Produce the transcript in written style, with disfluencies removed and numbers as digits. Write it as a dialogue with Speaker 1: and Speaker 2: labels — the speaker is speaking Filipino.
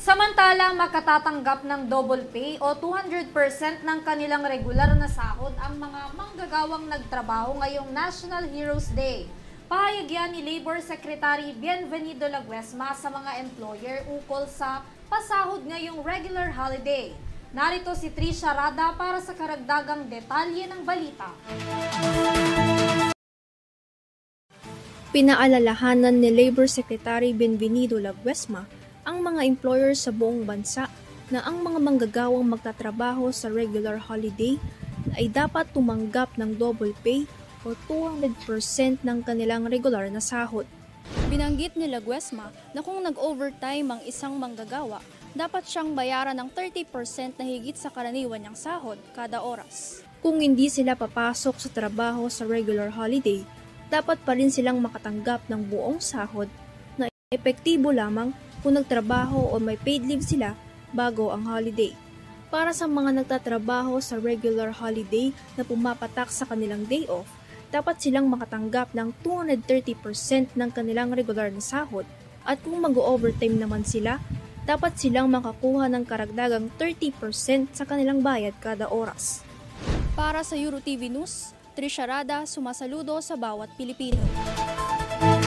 Speaker 1: Samantalang makatatanggap ng double pay o 200% ng kanilang regular na sahod ang mga manggagawang nagtrabaho ngayong National Heroes Day. Pahayag yan ni Labor Secretary Bienvenido Laguesma sa mga employer ukol sa pasahod ngayong regular holiday. Narito si Trisha Rada para sa karagdagang detalye ng balita.
Speaker 2: Pinaalalahanan ni Labor Secretary Bienvenido Laguesma ang mga employer sa buong bansa na ang mga manggagawang magtatrabaho sa regular holiday ay dapat tumanggap ng double pay o 200% ng kanilang regular na sahod. Binanggit ni Laguesma na kung nag-overtime ang isang manggagawa, dapat siyang bayaran ng 30% na higit sa karaniwan niyang sahod kada oras. Kung hindi sila papasok sa trabaho sa regular holiday, dapat pa rin silang makatanggap ng buong sahod na epektibo lamang kung nagtrabaho o may paid leave sila bago ang holiday. Para sa mga nagtatrabaho sa regular holiday na pumapatak sa kanilang day off, dapat silang makatanggap ng 230% ng kanilang regular na sahod at kung mag-overtime naman sila, dapat silang makakuha ng karagdagang 30% sa kanilang bayad kada oras. Para sa EuroTV News, Trisha Rada, sumasaludo sa bawat Pilipino.